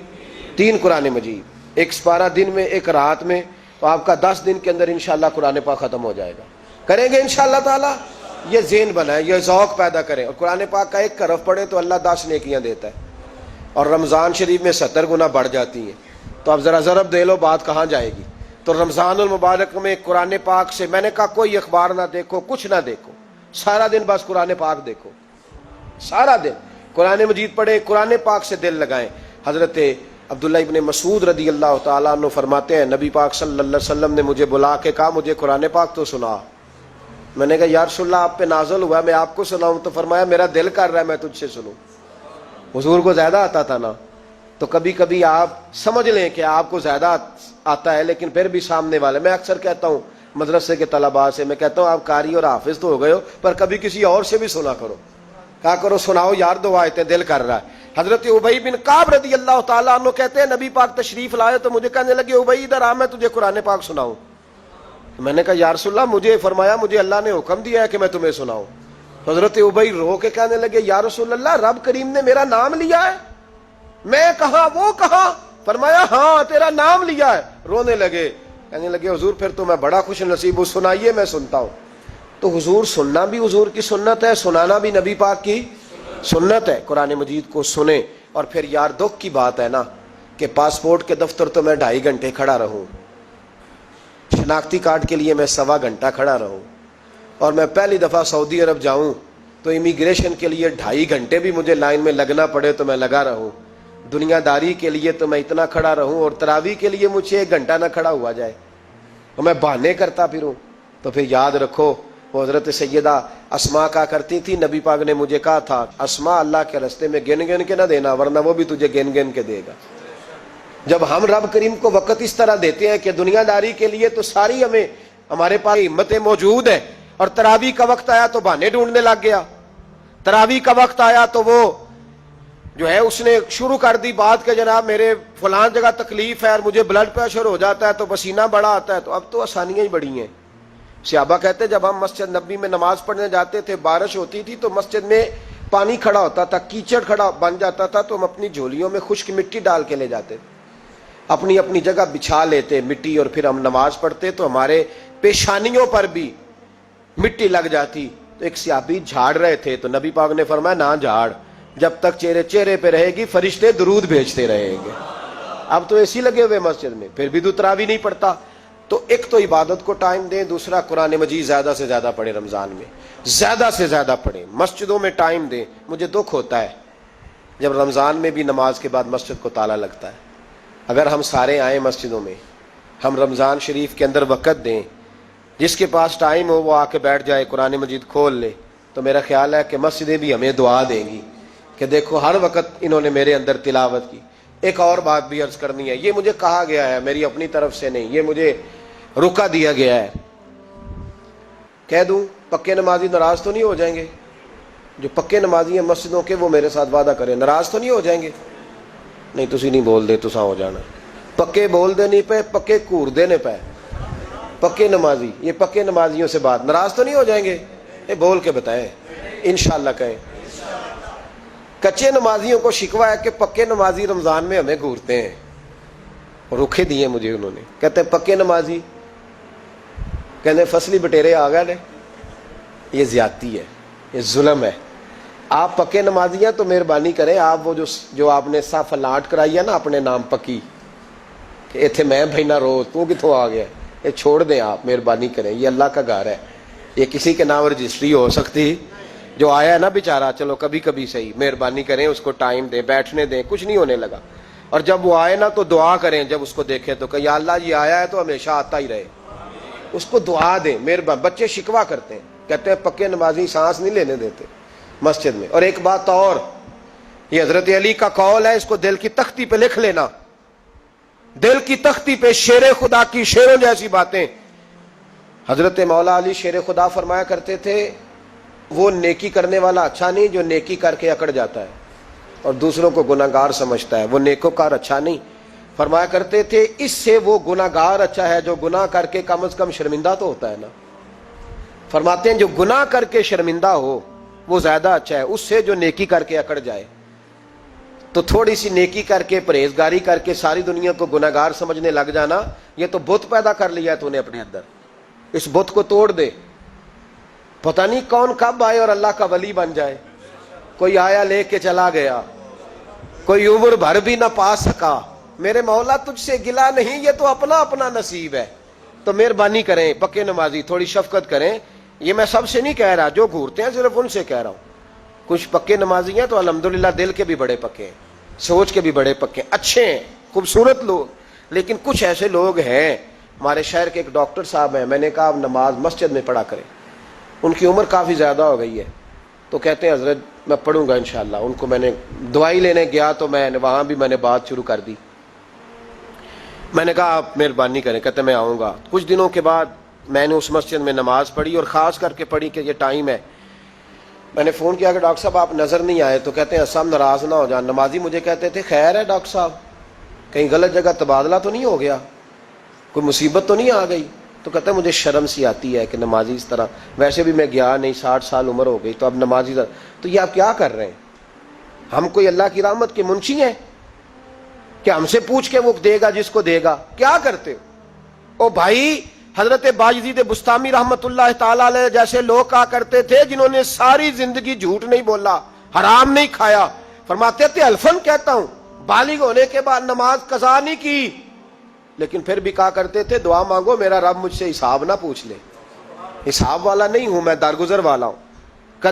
3 قرآن مجید, ایک سپارہ دن میں, ایک رات میں. تو آپ کا 10 دن کے اندر انشاءاللہ قرآن پاک ختم ہو جائے گا. کریں گے انشاءاللہ تعالی. یہ ذہن بنائیں, یہ ذوق پیدا کریں, اور قرآن پاک کا ایک حرف پڑھیں تو اللہ 10 نیکیاں دیتا ہے, اور رمضان شریف میں 70 گنا بڑھ جاتی ہیں. تو اب ذرا ضرب دے لو بات کہاں جائے گی. تو رمضان المبارک میں قرآن پاک سے میں نے کہا کوئی اخبار نہ دیکھو, کچھ نہ دیکھو, سارا دن بس قرآن پاک دیکھو, سارا دن قرآن مجید پڑھیں, قرآن پاک سے دل لگائیں. حضرت عبداللہ ابن مسعود رضی اللہ تعالیٰ عنہ فرماتے ہیں نبی پاک صلی اللہ علیہ وسلم نے مجھے بلا کے کہا مجھے قرآن پاک تو سنا. میں نے کہا یا رسول اللہ آپ پہ نازل ہوا میں آپ کو سناؤں؟ تو فرمایا میرا دل کر رہا ہے میں تجھ سے سنوں. حضور کو زیادہ آتا تھا نا, تو کبھی کبھی آپ سمجھ لیں کہ آپ کو زیادہ آتا ہے, لیکن پھر بھی سامنے والے, میں اکثر کہتا ہوں مدرسے کے طلباء سے, میں کہتا ہوں آپ قاری اور حافظ تو ہو گئے ہو, پر کبھی کسی اور سے بھی سنا کرو. کہا کرو سناؤ یار دو آیتیں, دل کر رہا ہے. حضرت ابی بن کعب رضی اللہ تعالیٰ عنہ کہتے ہیں نبی پاک تشریف لائے تو مجھے کہنے لگے ابی ادھر آ میں تجھے قرآن پاک سناؤں. میں نے کہا یا رسول اللہ مجھے فرمایا مجھے اللہ نے حکم دیا ہے کہ میں تمہیں سناؤں. حضرت ابی رو کے کہنے لگے یا رسول اللہ رب کریم نے میرا نام لیا ہے؟ میں کہاں وہ کہاں؟ فرمایا ہاں تیرا نام لیا ہے. رونے لگے, کہنے لگے حضور پھر تو میں بڑا خوش نصیب ہوں, سنائیے میں سنتا ہوں. تو حضور سننا بھی حضور کی سنت ہے, سنانا بھی نبی پاک کی سنت ہے. قرآن مجید کو سنیں. اور پھر یار دکھ کی بات ہے نا کہ پاسپورٹ کے دفتر تو میں 2.5 گھنٹے کھڑا رہوں, شناختی کارڈ کے لیے میں 1.25 گھنٹہ کھڑا رہوں, اور میں پہلی دفعہ سعودی عرب جاؤں تو امیگریشن کے لیے 2.5 گھنٹے بھی مجھے لائن میں لگنا پڑے تو میں لگا رہوں. دنیا داری کے لیے تو میں اتنا کھڑا رہوں, اور تراویح کے لیے مجھے 1 گھنٹہ نہ کھڑا ہوا جائے اور میں بہانے کرتا پھروں. تو پھر یاد رکھو وہ حضرت سیدہ اسماء کا کرتی تھی, نبی پاک نے مجھے کہا تھا اسماء اللہ کے راستے میں گن گن کے نہ دینا ورنہ وہ بھی تجھے گن گن کے دے گا. جب ہم رب کریم کو وقت اس طرح دیتے ہیں کہ دنیا داری کے لیے تو ساری ہمارے پاس ہمتیں موجود ہیں, اور تراویح کا وقت آیا تو بہانے ڈھونڈنے لگ گیا. تراویح کا وقت آیا تو وہ جو ہے اس نے شروع کر دی بات کہ جناب میرے فلان جگہ تکلیف ہے اور مجھے بلڈ پریشر ہو جاتا ہے تو پسینہ بڑا آتا ہے. تو اب تو آسانیاں ہی بڑی ہیں. صحابہ کہتے جب ہم مسجد نبی میں نماز پڑھنے جاتے تھے, بارش ہوتی تھی تو مسجد میں پانی کھڑا ہوتا تھا, کیچڑ کھڑا بن جاتا تھا, تو ہم اپنی جھولیوں میں خشک مٹی ڈال کے لے جاتے, اپنی اپنی جگہ بچھا لیتے مٹی, اور پھر ہم نماز پڑھتے تو ہمارے پیشانیوں پر بھی مٹی لگ جاتی. تو ایک صحابی جھاڑ رہے تھے تو نبی پاک نے فرمایا نہ جھاڑ, جب تک چہرے پہ رہے گی فرشتے درود بھیجتے رہیں گے. اب تو ایسی لگے ہوئے مسجد میں, پھر بھی تو تراویح نہیں پڑھتا. تو ایک تو عبادت کو ٹائم دیں, دوسرا قرآن مجید زیادہ سے زیادہ پڑھیں, رمضان میں زیادہ سے زیادہ پڑھیں, مسجدوں میں ٹائم دیں. مجھے دکھ ہوتا ہے جب رمضان میں بھی نماز کے بعد مسجد کو تالا لگتا ہے. اگر ہم سارے آئیں مسجدوں میں, ہم رمضان شریف کے اندر وقت دیں, جس کے پاس ٹائم ہو وہ آ کے بیٹھ جائے, قرآن مجید کھول لے, تو میرا خیال ہے کہ مسجدیں بھی ہمیں دعا دیں گی کہ دیکھو ہر وقت انہوں نے میرے اندر تلاوت کی. ایک اور بات بھی عرض کرنی ہے, یہ مجھے کہا گیا ہے, میری اپنی طرف سے نہیں, یہ مجھے رکا دیا گیا ہے. کہہ دوں پکے نمازی ناراض تو نہیں ہو جائیں گے؟ جو پکے نمازی ہیں مسجدوں کے وہ میرے ساتھ وعدہ کریں, ناراض تو نہیں ہو جائیں گے؟ نہیں تسی نہیں بول دے, تساں ہو جانا. پکے بول دے نہیں پے, پکے کور دے نے پے. پکے نمازی, یہ پکے نمازیوں سے بات, ناراض تو نہیں ہو جائیں گے؟ یہ بول کے بتائیں, انشاءاللہ کہیں. کچے نمازیوں کو شکوہ ہے کہ پکے نمازی رمضان میں ہمیں گھورتے ہیں, رکھے دیے مجھے انہوں نے, کہتے ہیں پکے نمازی, کہتے ہیں فصلی بٹیرے آ گئے. یہ زیادتی ہے, یہ ظلم ہے. آپ پکے نمازی ہیں تو مہربانی کریں, آپ وہ جو آپ نے صف لاٹ کرائی ہے نا اپنے نام پکی, کہ ایتھے میں بھائی نہ رو, تو کتوں آ گیا, یہ چھوڑ دیں آپ, مہربانی کریں. یہ اللہ کا گھر ہے, یہ کسی کے نام رجسٹری ہو سکتی. جو آیا ہے نا بیچارہ, چلو کبھی کبھی صحیح, مہربانی کریں اس کو ٹائم دیں, بیٹھنے دیں, کچھ نہیں ہونے لگا. اور جب وہ آئے نا تو دعا کریں, جب اس کو دیکھیں تو کہ یا اللہ یہ آیا ہے تو ہمیشہ آتا ہی رہے, اس کو دعا دیں. مہربانی, بچے شکوا کرتے ہیں, کہتے ہیں پکے نمازی سانس نہیں لینے دیتے مسجد میں. اور ایک بات اور, یہ حضرت علی کا قول ہے, اس کو دل کی تختی پہ لکھ لینا, دل کی تختی پہ شیر خدا کی شیروں جیسی باتیں. حضرت مولا علی شیر خدا فرمایا کرتے تھے, وہ نیکی کرنے والا اچھا نہیں جو نیکی کر کے اکڑ جاتا ہے اور دوسروں کو گناہگار سمجھتا ہے, وہ نیکوکار اچھا نہیں. فرمایا کرتے تھے اس سے وہ گناہگار اچھا ہے جو گناہ کر کے کم از کم شرمندہ تو ہوتا ہے نا. فرماتے ہیں جو گناہ کر کے شرمندہ ہو وہ زیادہ اچھا ہے اس سے جو نیکی کر کے اکڑ جائے. تو تھوڑی سی نیکی کر کے, پرہیزگاری کر کے ساری دنیا کو گناہگار سمجھنے لگ جانا, یہ تو بت پیدا کر لیا ہے تو نے اپنے اندر. اس بت کو توڑ دے, پتہ نہیں کون کب آئے اور اللہ کا ولی بن جائے. کوئی آیا لے کے چلا گیا, کوئی عمر بھر بھی نہ پا سکا. میرے مولا تجھ سے گلا نہیں, یہ تو اپنا اپنا نصیب ہے. تو مہربانی کریں پکے نمازی, تھوڑی شفقت کریں. یہ میں سب سے نہیں کہہ رہا, جو گھورتے ہیں صرف ان سے کہہ رہا ہوں. کچھ پکے نمازی ہیں تو الحمدللہ دل کے بھی بڑے پکے ہیں, سوچ کے بھی بڑے پکے, اچھے ہیں, خوبصورت لوگ. لیکن کچھ ایسے لوگ ہیں, ہمارے شہر کے ایک ڈاکٹر صاحب ہیں, میں نے کہا آپ نماز مسجد میں پڑھا کریں. ان کی عمر کافی زیادہ ہو گئی ہے، تو کہتے ہیں حضرت میں پڑھوں گا انشاءاللہ. ان کو میں نے دوائی لینے گیا تو وہاں بھی میں نے بات شروع کر دی. میں نے کہا آپ مہربانی کریں. کہتے میں آؤں گا. کچھ دنوں کے بعد میں نے اس مسجد میں نماز پڑھی، اور خاص کر کے پڑھی کہ یہ ٹائم ہے. میں نے فون کیا کہ ڈاکٹر صاحب آپ نظر نہیں آئے. تو کہتے ہیں سب ناراض نہ ہو جان. نمازی مجھے کہتے تھے خیر ہے ڈاکٹر صاحب، کہیں غلط جگہ تبادلہ تو نہیں ہو گیا، کوئی مصیبت تو نہیں آ گئی؟ تو کہتے ہیں مجھے شرم سی آتی ہے کہ نمازی اس طرح، ویسے بھی میں گیا نہیں، 60 سال عمر ہو گئی، تو اب نمازی تو یہ آپ کیا کر رہے ہیں؟ ہم کوئی اللہ کی رحمت کے منشی ہیں کہ ہم سے پوچھ کے وہ دے گا جس کو دے گا؟ کیا کرتے ہو؟ او بھائی، حضرت باجدید بستامی رحمت اللہ تعالی علیہ جیسے لوگ کہا کرتے تھے جنہوں نے ساری زندگی جھوٹ نہیں بولا، حرام نہیں کھایا، فرماتے تھے الفن کہتا ہوں، بالغ ہونے کے بعد نماز قضا نہیں کی، لیکن پھر بھی کہا کرتے تھے دعا مانگو میرا رب مجھ سے حساب نہ پوچھ لے. حساب والا نہیں ہوں میں، درگزر والا ہوں.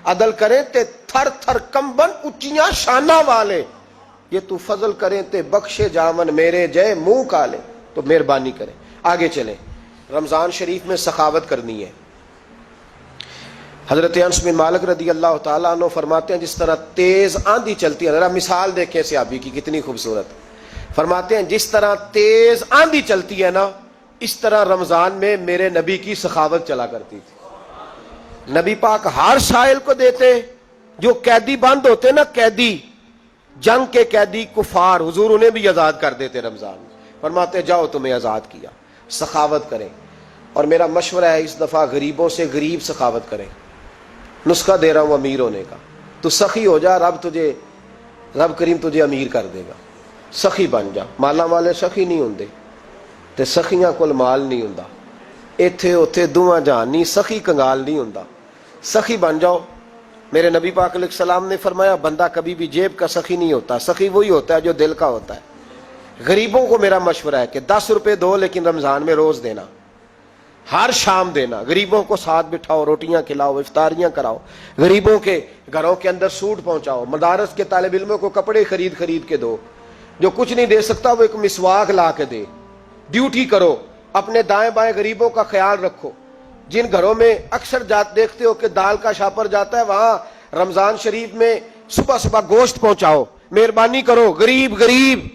عدل کریں تے تھر تھر کمبن اچیاں شانہ والے، یہ تو فضل کریں تے بخشے جامن میرے جے منہ کالے. تو مہربانی کریں. آگے چلیں. رمضان شریف میں سخاوت کرنی ہے. حضرت انس بن مالک رضی اللہ تعالیٰ عنہ فرماتے ہیں جس طرح تیز آندھی چلتی ہے، ذرا مثال دیکھیں صحابی کی کتنی خوبصورت. فرماتے ہیں جس طرح تیز آندھی چلتی ہے نا، اس طرح رمضان میں میرے نبی کی سخاوت چلا کرتی تھی. نبی پاک ہر سائل کو دیتے. جو قیدی بند ہوتے نا، قیدی جنگ کے قیدی کفار، حضور انہیں بھی آزاد کر دیتے رمضان میں. فرماتے جاؤ تمہیں آزاد کیا. سخاوت کریں. اور میرا مشورہ ہے اس دفعہ غریبوں سے غریب سخاوت کریں. نسخہ دے رہا ہوں امیر ہونے کا. تو سخی ہو جا، رب کریم تجھے امیر کر دے گا. سخی بن جا. مالا والے سخی نہیں ہوندے تے سخیاں کول مال نہیں ہوندا. ایتھے اوتھے دوواں جہان نہیں، سخی کنگال نہیں ہوندا. سخی بن جاؤ. میرے نبی پاک علیہ السلام نے فرمایا بندہ کبھی بھی جیب کا سخی نہیں ہوتا، سخی وہی ہوتا ہے جو دل کا ہوتا ہے. غریبوں کو میرا مشورہ ہے کہ 10 روپے دو، لیکن رمضان میں روز دینا، ہر شام دینا. غریبوں کو ساتھ بٹھاؤ، روٹیاں کھلاؤ، افطاریاں کراؤ. غریبوں کے گھروں کے اندر سوٹ پہنچاؤ. مدارس کے طالب علموں کو کپڑے خرید کے دو. جو کچھ نہیں دے سکتا وہ ایک مسواک لا کے دے. ڈیوٹی کرو. اپنے دائیں بائیں غریبوں کا خیال رکھو. جن گھروں میں اکثر دیکھتے ہو کہ دال کا شاپر جاتا ہے، وہاں رمضان شریف میں صبح صبح گوشت پہنچاؤ. مہربانی کرو. غریب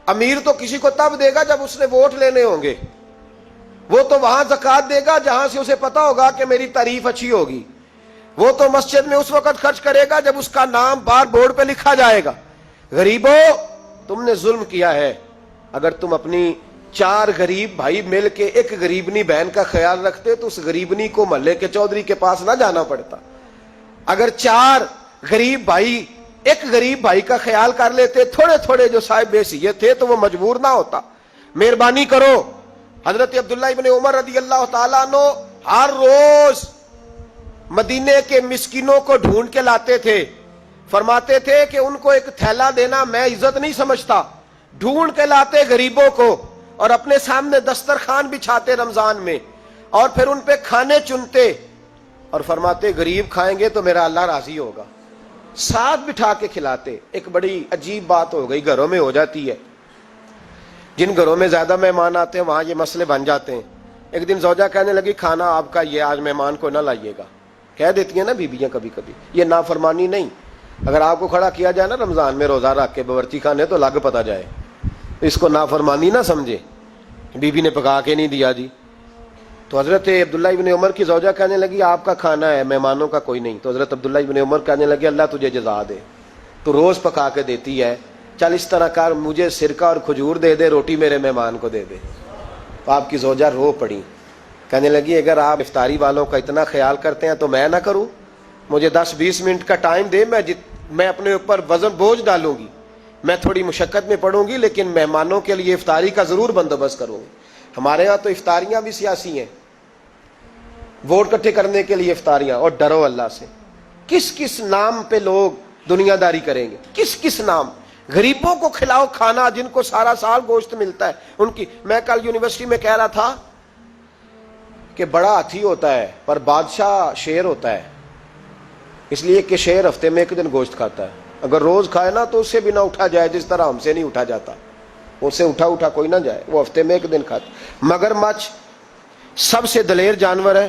امیر تو کسی کو تب دے گا جب اس نے ووٹ لینے ہوں گے. وہ تو وہاں زکوٰۃ دے گا جہاں سے اسے پتا ہوگا کہ میری تعریف اچھی ہوگی. وہ تو مسجد میں اس وقت خرچ کرے گا جب اس کا نام بار بورڈ پہ لکھا جائے گا. غریبوں، تم نے ظلم کیا ہے. اگر تم اپنی 4 غریب بھائی مل کے ایک غریبنی بہن کا خیال رکھتے تو اس غریبنی کو محلے کے چودھری کے پاس نہ جانا پڑتا. اگر 4 غریب بھائی ایک غریب بھائی کا خیال کر لیتے، تھوڑے تھوڑے جو صاحب حیثیت تھے، تو وہ مجبور نہ ہوتا. مہربانی کرو. حضرت عبداللہ ابن عمر رضی اللہ تعالیٰ عنہ ہر روز مدینے کے مسکینوں کو ڈھونڈ کے لاتے تھے. فرماتے تھے کہ ان کو ایک تھیلا دینا میں عزت نہیں سمجھتا. ڈھونڈ کے لاتے غریبوں کو اور اپنے سامنے دسترخوان بچھاتے رمضان میں، اور پھر ان پہ کھانے چنتے اور فرماتے غریب کھائیں گے تو میرا اللہ راضی ہوگا. ساتھ بٹھا کے کھلاتے. ایک بڑی عجیب بات ہو گئی، گھروں میں ہو جاتی ہے. جن گھروں میں زیادہ مہمان آتے ہیں وہاں یہ مسئلے بن جاتے ہیں. ایک دن زوجہ کہنے لگی کھانا آپ کا یہ آج مہمان کو نہ لائیے گا. کہہ دیتی ہیں نا بیویاں کبھی کبھی. یہ نافرمانی نہیں. اگر آپ کو کھڑا کیا جائے نا رمضان میں روزہ رکھ کے باورچی خانے تو لگ پتا جائے. اس کو نافرمانی نہ سمجھے. بیوی نے پکا کے نہیں دیا جی. تو حضرت عبداللہ ابن عمر کی زوجہ کہنے لگی آپ کا کھانا ہے، مہمانوں کا کوئی نہیں. تو حضرت عبداللہ ابن عمر کہنے لگے اللہ تجھے جزا دے، تو روز پکا کے دیتی ہے، چل اس طرح کر مجھے سرکہ اور کھجور دے دے، روٹی میرے مہمان کو دے دے. تو آپ کی زوجہ رو پڑی. کہنے لگی اگر آپ افطاری والوں کا اتنا خیال کرتے ہیں تو میں نہ کروں؟ مجھے 10-20 منٹ کا ٹائم دے، میں اپنے اوپر وزن بوجھ ڈالوں گی، میں تھوڑی مشقت میں پڑوں گی، لیکن مہمانوں کے لیے افطاری کا ضرور بندوبست کروں گی. ہمارے ہاں تو افطاریاں بھی سیاسی ہیں، ووٹ اکٹھے کرنے کے لیے افطاریاں. اور ڈرو اللہ سے. کس کس نام پہ لوگ دنیا داری کریں گے؟ کس کس نام؟ غریبوں کو کھلاؤ کھانا جن کو سارا سال گوشت ملتا ہے ان کی. میں کل یونیورسٹی میں کہہ رہا تھا کہ بڑا ہاتھی ہوتا ہے پر بادشاہ شیر ہوتا ہے، اس لیے کہ شیر ہفتے میں 1 دن گوشت کھاتا ہے. اگر روز کھائے نا تو اس سے بھی نہ اٹھا جائے، جس طرح ہم سے نہیں اٹھا جاتا. اس سے اٹھا کوئی نہ جائے، وہ ہفتے میں 1 دن کھاتا. مگرمچھ سب سے دلیر جانور ہے،